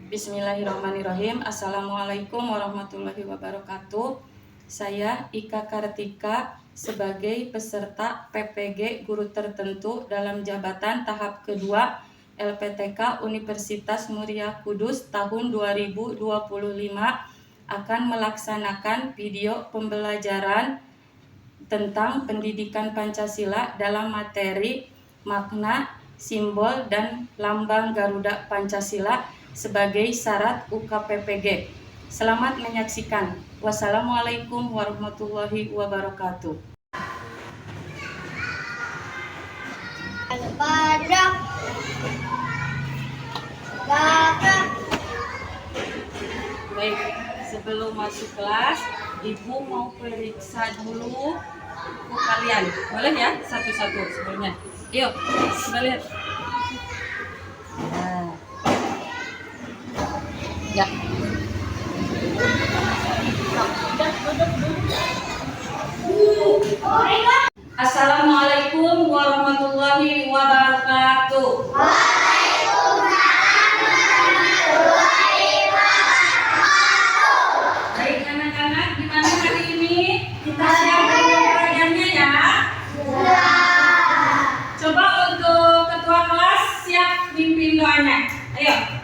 Bismillahirrahmanirrahim. Assalamualaikum warahmatullahi wabarakatuh. Saya Ika Kartika sebagai peserta PPG Guru Tertentu dalam jabatan tahap kedua LPTK Universitas Muria Kudus tahun 2025 akan melaksanakan video pembelajaran tentang pendidikan Pancasila dalam materi makna, simbol, dan lambang Garuda Pancasila sebagai syarat UKPPG. Selamat menyaksikan. Wassalamualaikum warahmatullahi wabarakatuh. Baik, sebelum masuk kelas, Ibu mau periksa dulu buku kalian. Boleh ya? Satu-satu sebelumnya. Yuk, balik. Nah. Ya. Assalamualaikum warahmatullahi wabarakatuh. Baik anak-anak, gimana hari ini? Kita siap dengan pelajarannya ya? Coba untuk ketua kelas siap pimpin doanya. Ayo.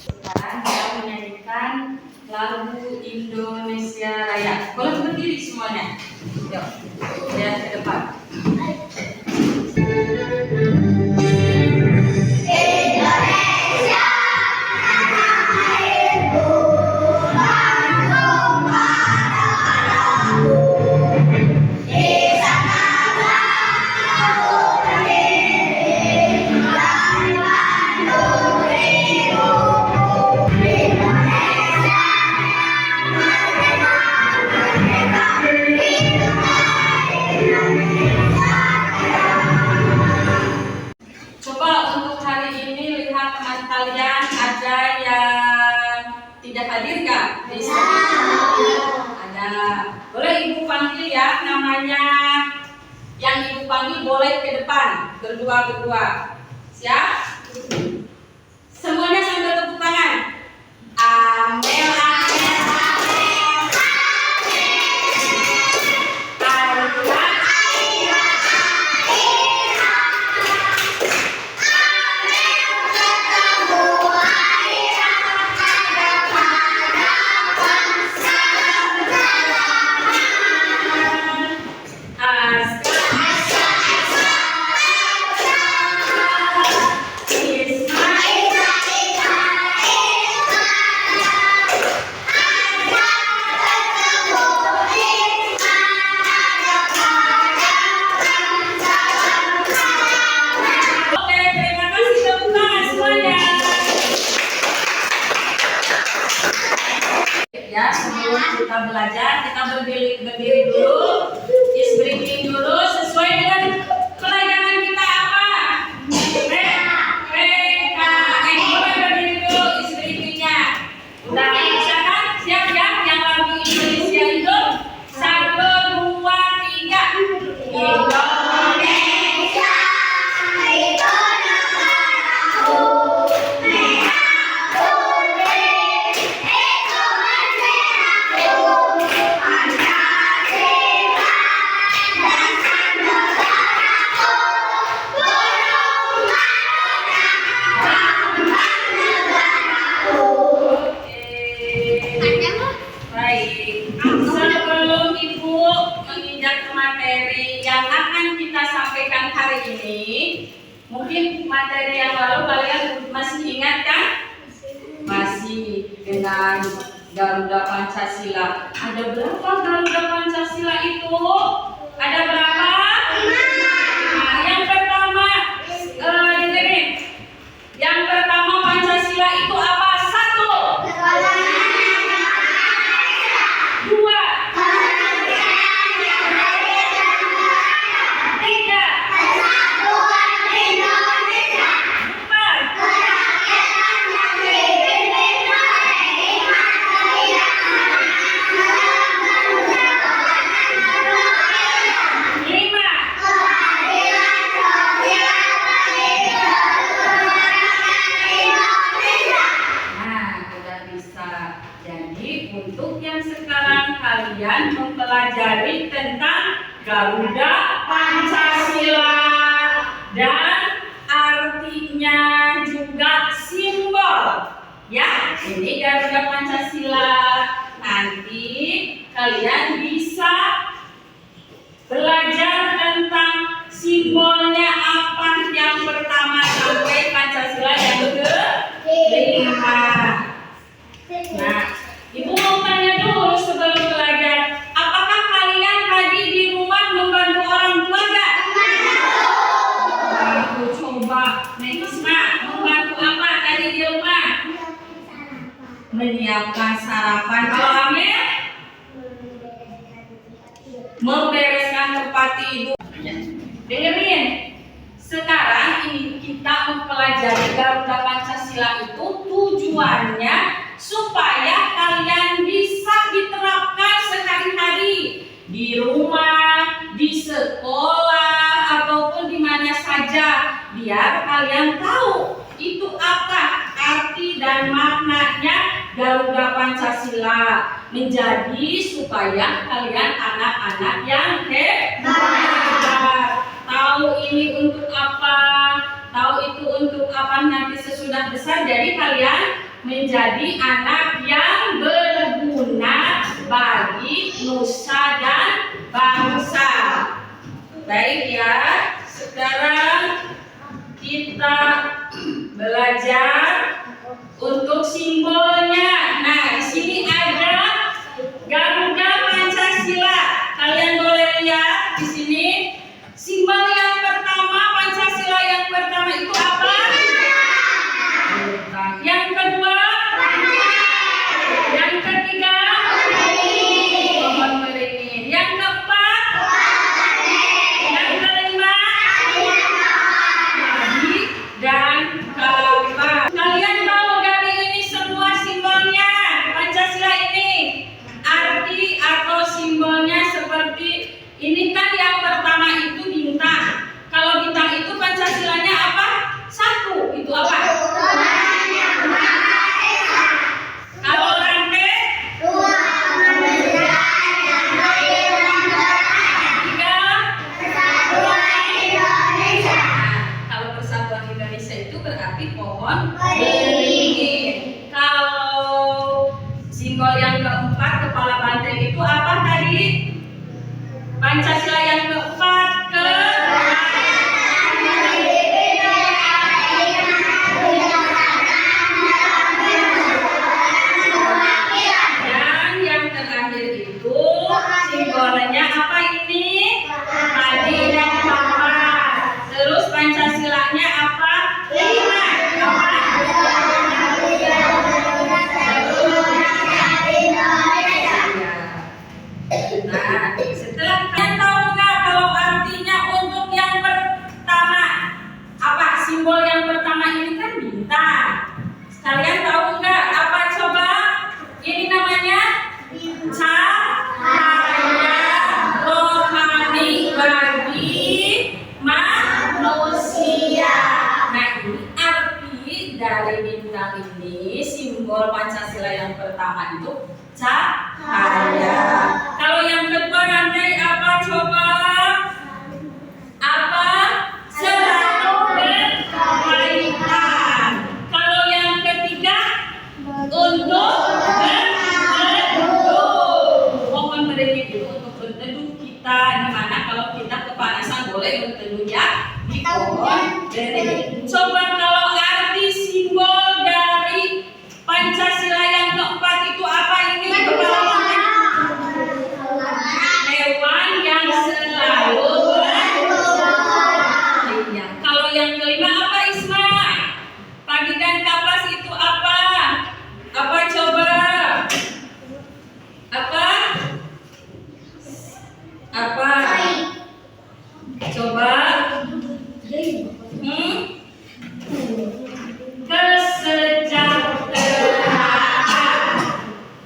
Sekarang kita menyanyikan lagu Indonesia Raya. Boleh berdiri semuanya. Yuk, lihat ke depan. Kalian ada yang tidak hadir kah? Bisa. Ada. Boleh Ibu panggil ya namanya. Yang Ibu panggil boleh ke depan berdua-berdua. Siap? Semuanya sambil tepuk tangan. Amel, Amel. Ya, sebelum kita belajar, kita berdiri dulu, is breathing dulu sesuai dengan pelajaran kita apa? PKN. Boleh berdiri dulu, is breathingnya. Udah bisa kan? Siap ya? Yang lagu ini Baik, sebelum Ibu menginjak ke materi yang akan kita sampaikan hari ini, mungkin materi yang lalu kalian masih ingat kan? Masih dengan Garuda Pancasila. Ada berapa Garuda Pancasila itu? Ada berapa? Nah, yang pertama, dengerin. Yang pertama Pancasila itu apa? Satu. Dua. Tiga. Untuk yang sekarang kalian mempelajari tentang Garuda Pancasila dan artinya juga simbol. Ya, ini Garuda Pancasila. Nanti kalian bisa belajar tentang simbolnya apa yang pertama sampai Pancasila yang kelima. Nah, Ibu mau tanya dulu sebelum belajar, apakah kalian tadi di rumah membantu orang tua nggak? Aku coba, Negisma, membantu apa tadi di rumah? Menyiapkan sarapan. Kalau Amir? Membereskan tempat tidur. Dengerin, sekarang ini kita mempelajari Garuda Pancasila itu tujuannya supaya kalian bisa diterapkan sehari-hari di rumah, di sekolah, ataupun di mana saja, biar kalian tahu itu apa arti dan maknanya Garuda Pancasila, menjadi supaya kalian anak-anak yang hebat. Tahu ini untuk apa, tahu itu untuk apa nanti sesudah besar, jadi kalian menjadi anak yang berguna bagi nusa dan bangsa. Baik ya, sekarang kita belajar untuk simbolnya. Nah, di sini ada Garuda Pancasila. Kalian boleh lihat di sini simbol yang pertama, Pancasila yang pertama itu apa? Yang kedua, yang ketiga, pohon beringin. Yang keempat, yang kelima, padi dan kelapa. Kalian tahu dari ini semua simbolnya Pancasila ini, arti atau simbolnya seperti ini kan. Yang pertama itu bintang. Kalau bintang itu Pancasilanya apa? Satu. Itu apa? Kalau rantai? Dua. Tiga. Persatuan Indonesia. Kalau Persatuan Indonesia itu berarti pohon beringin. Kalau simbol yang keempat, kepala banteng itu apa tadi? Pancasila yang keempat dan yang terakhir itu simbolnya apa ini? Padi dan kelapa. Terus Pancasilanya apa? Lima. Nah, setelah kalian tahu nggak kalau artinya untuk yang pertama apa? Simbol yang pertama ini kan bintang. Kalian tahu nggak apa coba? Ini namanya cahaya rohani bagi manusia. Nah, ini arti dari bintang ini, simbol Pancasila yang pertama itu cahaya. Kalau yang kedua nanti apa coba? Apa? Satu berkaitan. Kalau yang ketiga untuk berbentuk. Apa? Apa? Coba. Kesejahteraan.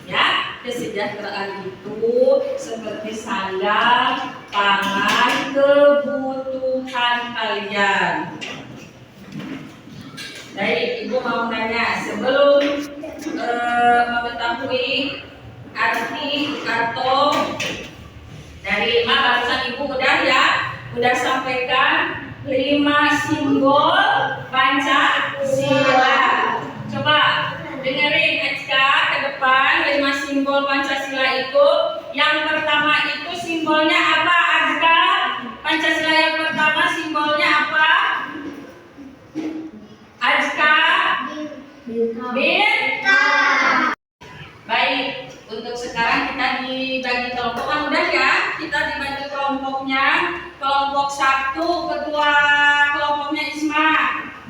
Ya, kesejahteraan itu seperti sandang, pangan, kebutuhan kalian. Baik, Ibu mau nanya sebelum mengetahui arti atau dari barusan Ibu udah sampaikan 5 simbol Pancasila. Coba dengerin Eka ke depan 5 simbol Pancasila itu. Yang pertama itu simbolnya apa, Azka? Pancasila yang pertama simbolnya apa? Azka? Bintang. Baik, untuk sekarang kita dibagi kelompok. Kan udah ya, kita dibagi kelompoknya. Kelompok 1 ketua kelompoknya Isma,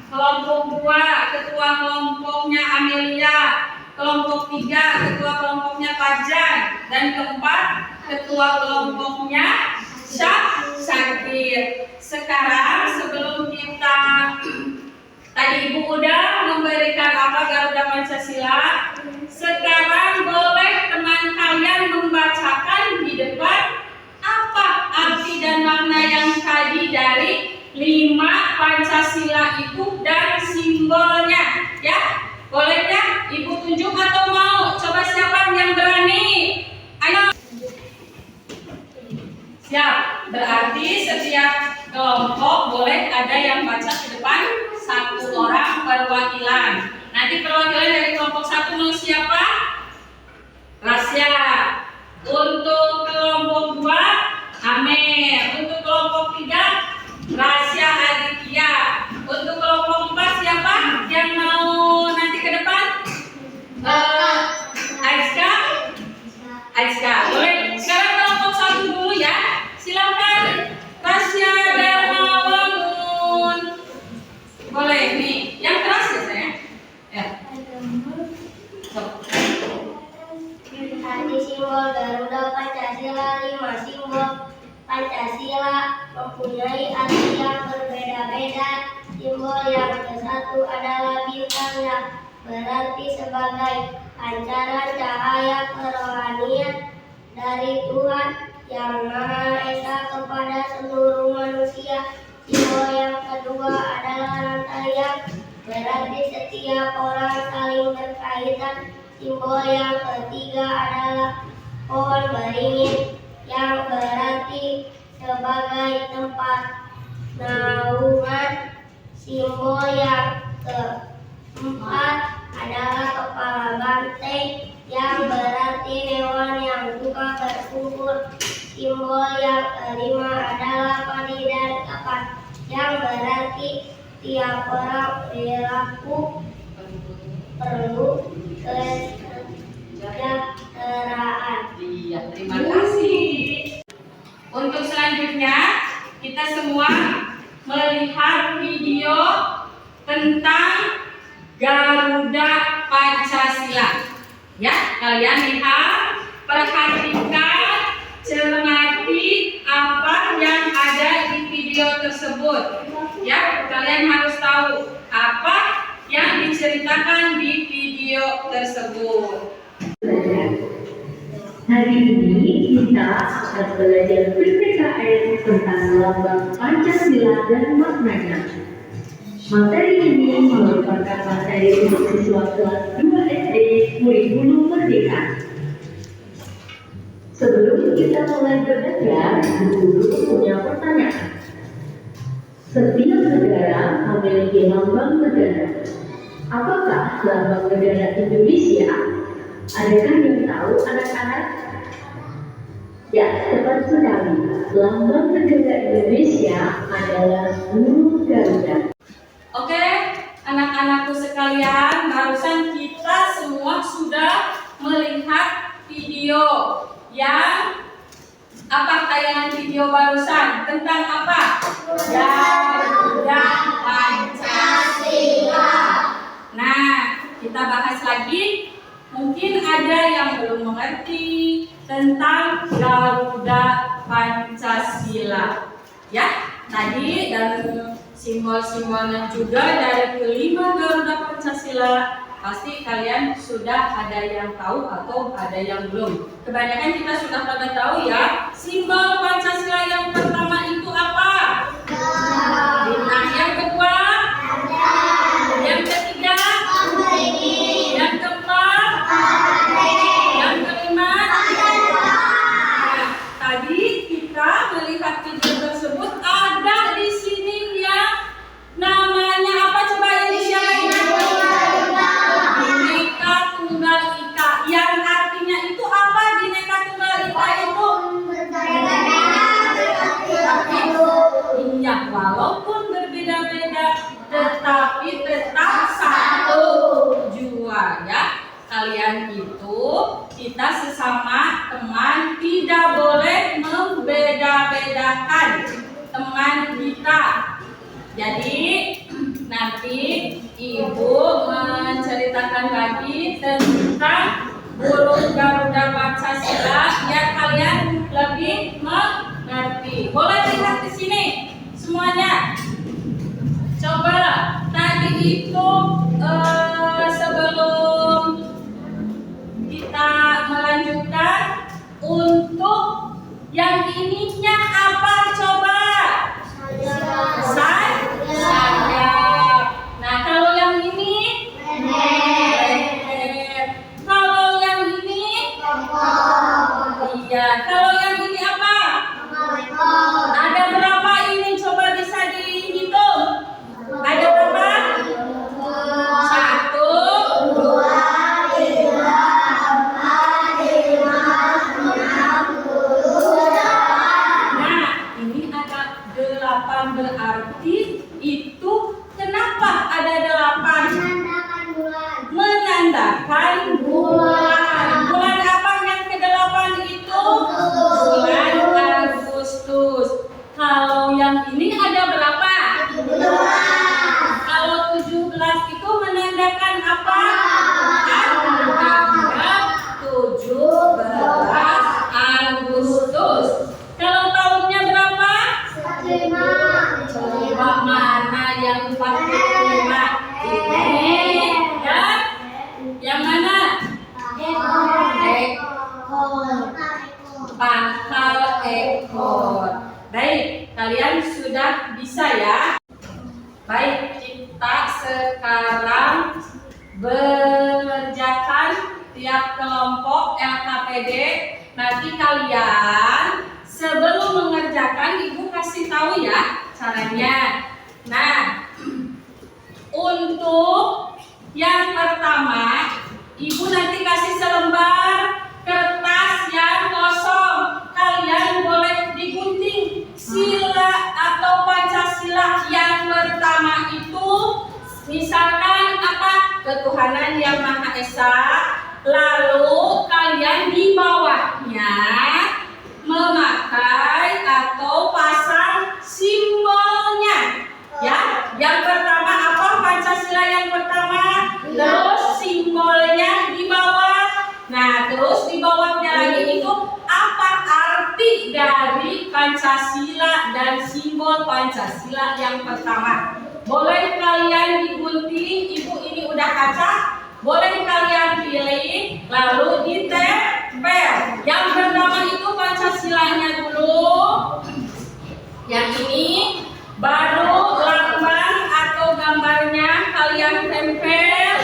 kelompok 2 ketua kelompoknya Amelia, kelompok 3 ketua kelompoknya Fajar, dan keempat ketua kelompoknya Syakir. Sekarang sebelum kita tadi Ibu udah memberikan apa Garuda Pancasila. Sekarang boleh teman kalian membacakan di depan apa arti dan makna yang tadi dari 5 Pancasila itu dan simbolnya, ya? Boleh ya? Ibu tunjuk atau mau? Coba siapa yang berani? Ayo. Siap. Berarti setiap kelompok boleh ada yang baca ke depan 1 orang perwakilan. Nanti perwakilan dari kelompok 1 mau siapa? Rasya. Untuk kelompok 2 Amer. Untuk kelompok 3 Rasya Aditya. Untuk kelompok 4 siapa yang mau nanti ke depan? Aiska. Aiska. Boleh. Sekarang kelompok 1 dulu ya. Silakan. Rasya Darmawangun. Boleh nih. Yang keras ya saya. Ya. Arti simbol Garuda Pancasila. 5 simbol Pancasila mempunyai arti yang berbeda-beda. Simbol yang ke-1 adalah bintang yang berarti sebagai pancaran cahaya kerohanian dari Tuhan Yang Maha Esa kepada seluruh manusia. Simbol yang kedua adalah rantai yang berarti setiap orang saling berkaitan. Simbol yang ketiga adalah pohon beringin yang berarti sebagai tempat naungan. Simbol yang keempat adalah kepala banteng yang berarti hewan yang suka berkumpul. Simbol yang kelima adalah padi dan kapan yang berarti tiap orang perlu kesejahteraan. Iya, terima kasih. Untuk selanjutnya kita semua melihat video tentang Garuda Pancasila. Ya, kalian lihat, perhatikan, cermati apa yang ada di video tersebut. Ya, kalian harus tahu apa yang diceritakan di video tersebut. Hari ini kita akan belajar PPKN tentang lambang Pancasila dan maknanya. Materi ini merupakan materi untuk siswa kelas 2 SD Kurikulum Merdeka. Sebelum kita mulai belajar, guru punya pertanyaan. Setiap negara memiliki lambang negara. Apakah lambang negara Indonesia? Adakah yang tahu anak-anak? Ya, tepat sekali. Lambang negara Indonesia adalah burung Garuda. Oke, anak-anakku sekalian, barusan kita semua sudah melihat video yang tayangan video barusan tentang apa? Garuda Pancasila. Nah, kita bahas lagi mungkin ada yang belum mengerti tentang Garuda Pancasila. Ya, tadi dan simbol-simbolnya juga dari kelima Garuda Pancasila. Pasti kalian sudah ada yang tahu atau ada yang belum. Kebanyakan kita sudah pada tahu ya. Simbol Pancasila yang pertama itu apa? Bintang. Yang kedua? Yang ketiga? Yang keempat? Yang kelima? Nah, tadi kita melihat video tersebut ada di sini yang namanya apa, coba yang siapa? Bhinneka Tunggal Ika. Yang artinya itu apa Bhinneka Tunggal Ika itu? Iya, walaupun berbeda-beda tetapi tetap satu tujuan ya. Kalian itu, kita sesama teman tidak boleh membeda-bedakan teman kita. Jadi nanti Ibu menceritakan lagi tentang burung Garuda Pancasila biar kalian lebih mengerti. Boleh lihat di sini semuanya. Coba tadi itu sebelum kita melanjutkan untuk yang ininya apa coba? Sayap. Nah, kalau yang ini kalau yang ini iya, kalau yang ini apa? Ada berapa ini coba bisa dihitung? Ada berapa? 1, 2, 3, 4, 5, 6. Nah, ini ada 8 berarti itu kenapa ada 8? Menandakan bulan. Bulan apa yang ke-8 itu? Bulan Agustus. Kalau yang ini ada berapa? 17. Kalau 17 itu menandakan apa? Tanggal 17 Agustus. Kalau tahunnya berapa? Coba mana yang 45? Ini ya. Yang mana? Pangkal ekor. Baik, kalian sudah bisa ya? Baik, kita sekarang mengerjakan tiap kelompok LKPD. Nanti kalian sebelum mengerjakan Ibu kasih tahu ya caranya. Nah, untuk yang pertama Ibu nanti kasih selembar kertas yang kosong. Kalian boleh digunting sila atau Pancasila yang pertama itu. Misalkan apa? Ketuhanan Yang Maha Esa. Lalu kalian di bawahnya memakai atau pasang simbolnya. Ya, yang pertama apa? Pancasila yang pertama. Terus simbolnya di bawah. Nah, terus di bawahnya lagi itu apa arti dari Pancasila dan simbol Pancasila yang pertama. Boleh kalian digunting, Ibu ini udah kaca. Boleh kalian pilih, lalu ditempel. Yang pertama itu Pancasilanya dulu. Yang ini baru lambang atau gambarnya kalian tempel.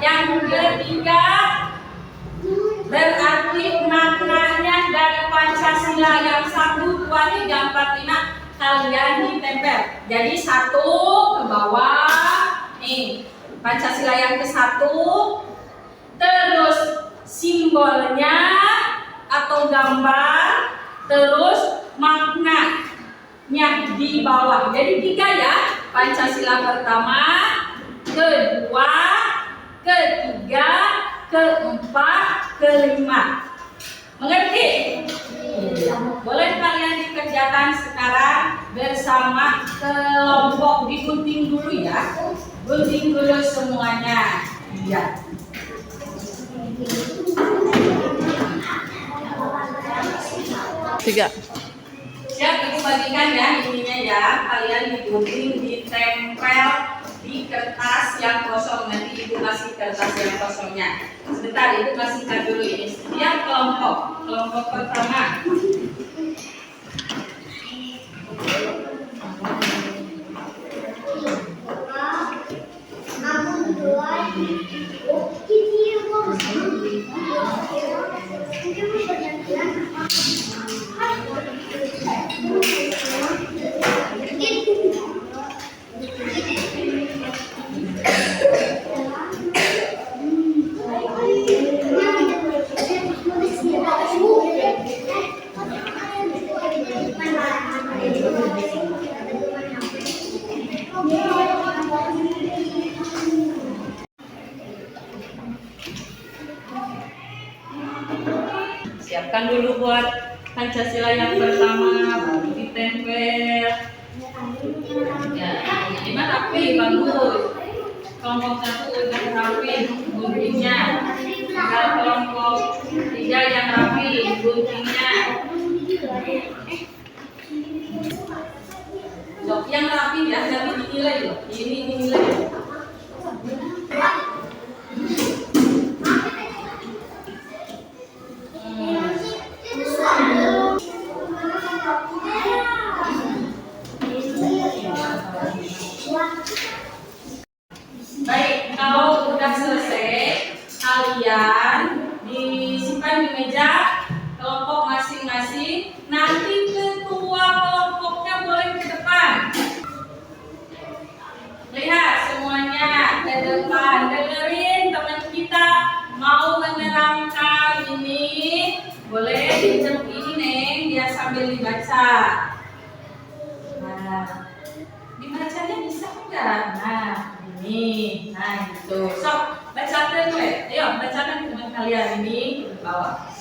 Yang ketiga berarti maknanya dari Pancasila yang 1, 2, 3, 4, 5 kalian ditempel. Jadi 1 ke bawah. Nih, Pancasila yang ke-1. Terus simbolnya atau gambar, terus maknanya di bawah. Jadi 3 ya. Pancasila pertama, kedua, ketiga, keempat, kelima. Mengerti? Boleh kalian dikerjakan sekarang bersama kelompok. Digunting dulu ya. Gunting dulu semuanya. Iya. 3. Siap Ibu bagikan ya ininya ya. Kalian digunting, ditempel di kertas yang kosong. Nanti Ibu kasih kertas yang kosongnya. Sebentar Ibu kasihkan dulu ini. Setiap kelompok pertama. Siapkan dulu buat Pancasila yang pertama, baru ditempel. Ya, ini mah rapi, bagus. Kelompok 1 udah rapi guntingnya. Tinggal kelompok 3 yang rapi guntingnya. Loh, yang rapi ya, nanti dinilai loh. Ini dinilai. Baik, kalau udah selesai, kalian disimpan di meja kelompok masing-masing. Nanti ketua kelompoknya boleh ke depan. Lihat semuanya ke depan. Dengerin teman kita mau menerangkan ini. Boleh dicetak ini Neng, biar sambil dibaca. Nah, dibacanya bisa enggak? Nah, ini, nah gitu. Sok, bacakan gue. Ayo, bacakan teman kalian ini di bawah.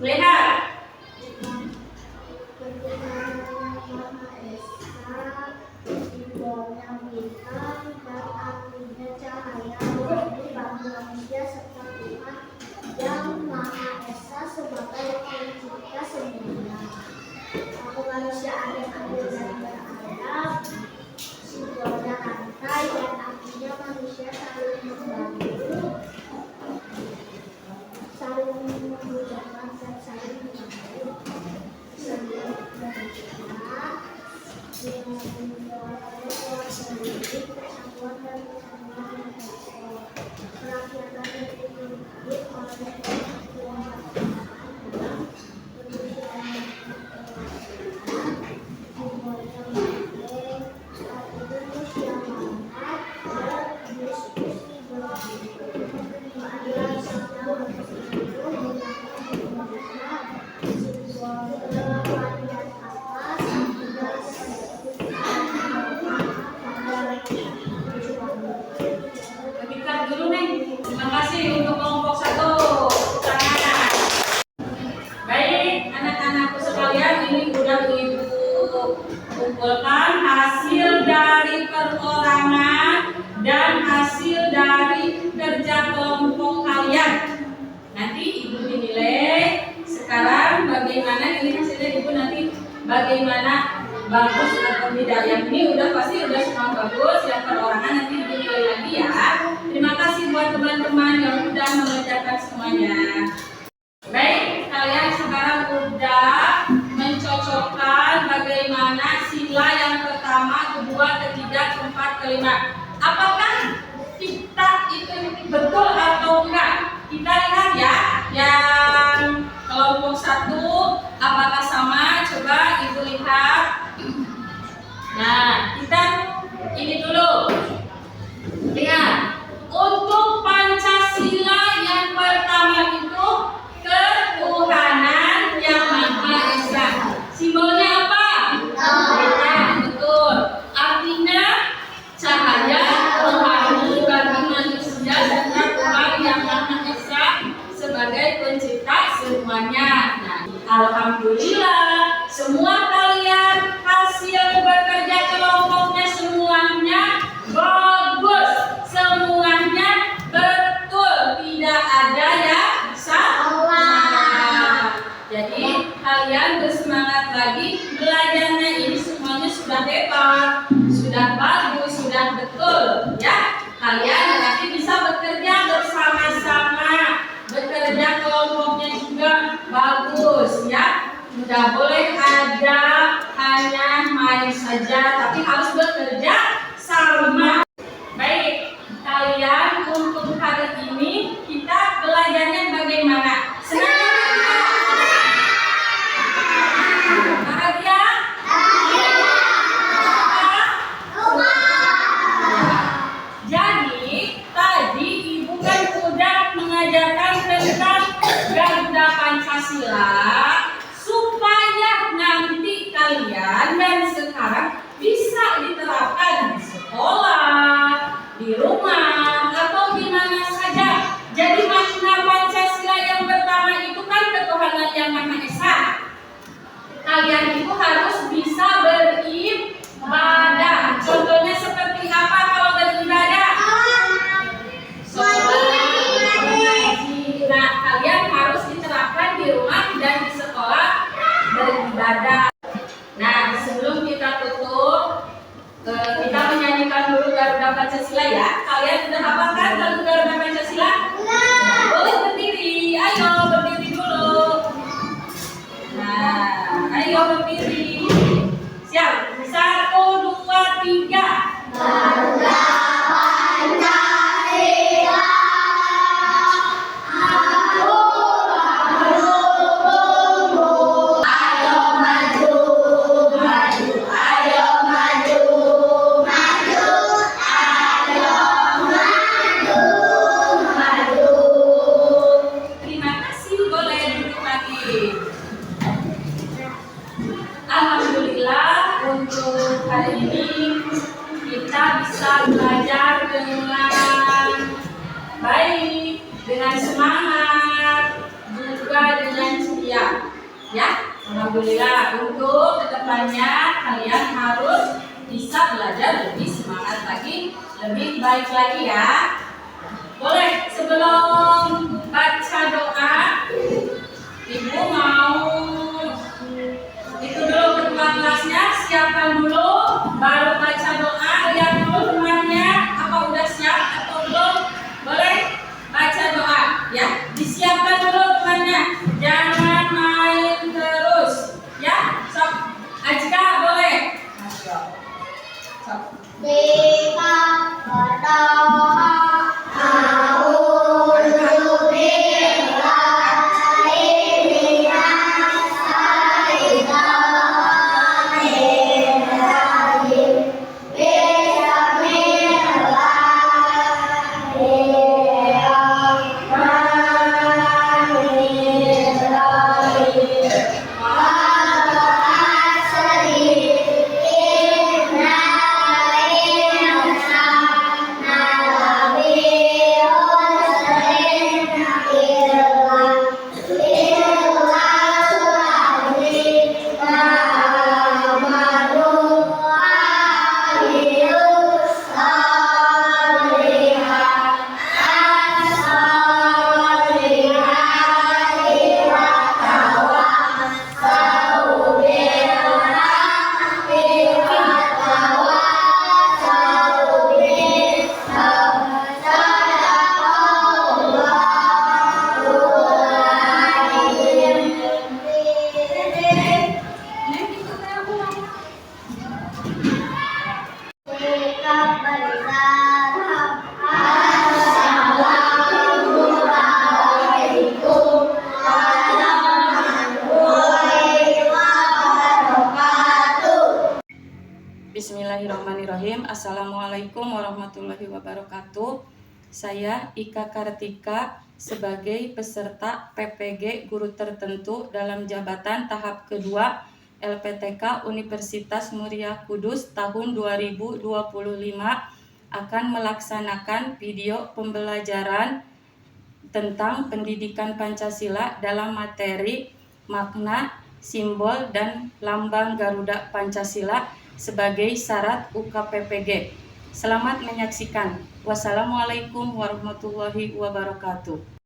Lihat. Yang Maha Esa sebagai pencipta semuanya. Kemanusiaan yang adil dan beradab, simbolnya rantai dan artinya manusia saling membantu, saling memudahkan dan saling membantu, saling bekerja, dengan membawa sendiri persatuan dan kesatuan yang kerakyatan yang dipimpin oleh Tuhan dalam pendidikan Bagikan dulu Neng. Terima kasih untuk kelompok 1. Tangan. Baik, anak-anakku sekalian, ini udah Ibu kumpulkan hasil dari perorangan dan hasil dari kerja kelompok kalian. Nanti Ibu dinilai. Sekarang bagaimana ini hasilnya Ibu nanti bagaimana bagus atau tidak. Yang ini udah pasti udah semua bagus. Yang perorangan nanti dinilai lagi ya. Terima kasih buat teman-teman yang udah mengerjakan semuanya. Baik, kalian sekarang udah mencocokkan bagaimana sila yang pertama, kedua, ketiga, keempat, kelima. Apakah kita itu betul atau enggak? Kita lihat ya, yang kelompok 1 apakah sama? Coba Ibu lihat. Nah, kita ini dulu. Lihat. Untuk Pancasila yang pertama itu ketuhanan yang Maha Esa. Simbolnya apa? Beda, betul. Artinya cahaya rohani bagi manusia serta Tuhan yang Maha Esa sebagai pencipta semuanya. Nah, alhamdulillah semua kalian hasil bekerja kelompoknya semuanya bagus. Semuanya betul, tidak ada yang salah. Jadi kalian bersemangat lagi. Belajarnya ini semuanya sudah hebat, sudah bagus, sudah betul ya. Kalian nanti bisa bekerja bersama-sama, bekerja kelompoknya juga bagus ya. Tidak boleh ada hanya main saja, tapi harus bekerja sama. Baik, kalian untuk hari ini kita belajarnya bagaimana? Senang? Bahagia? Jadi tadi ibu kan sudah mengajarkan tentang Garuda Pancasila supaya nanti kalian dan sekarang bisa diterapkan di sekolah, di rumah, atau di mana saja. Jadi makna Pancasila yang pertama itu kan ketuhanan yang Maha Esa. Kalian itu harus bisa beribadah. Contohnya seperti apa kalau beribadah? Nah, kalian harus diterapkan di rumah dan di sekolah beribadah. Nah, sebelum kita tutup, kita menyanyikan dulu Garuda Pancasila ya. Kalian sudah hafalkan lagu Garuda Pancasila? Boleh berdiri. Ayo berdiri dulu. Nah, ayo berdiri. Siap. 1, 2, 3. Garuda Pancasila, aku bertumbuh. Ayo maju, maju, ayo maju, maju, ayo maju, maju. Terima kasih. Boleh duduk lagi. Alhamdulillah untuk hari ini kita bisa belajar dengan baik, dengan semangat, juga dengan ceria. Ya, alhamdulillah untuk kedepannya kalian harus bisa belajar lebih semangat lagi, lebih baik lagi ya. Boleh sebelum baca doa, ibu mau itu dulu kedua kelasnya siapkan dulu, baru baca doa. Lihat dulu temannya apa udah siap atau belum. Boleh baca doa ya, disiapkan dulu temannya, jangan main terus ya. Sok Ajka boleh. Masuk. Sok. Kita berdoa, a'udzu billahi minas syaitonir rajim. Bismillahirrahmanirrahim. Assalamualaikum warahmatullahi wabarakatuh. Saya Ika Kartika sebagai peserta PPG Guru Tertentu dalam jabatan tahap kedua LPTK Universitas Muria Kudus tahun 2025 akan melaksanakan video pembelajaran tentang pendidikan Pancasila dalam materi makna, simbol, dan lambang Garuda Pancasila sebagai syarat UKPPG. Selamat menyaksikan. Wassalamualaikum warahmatullahi wabarakatuh.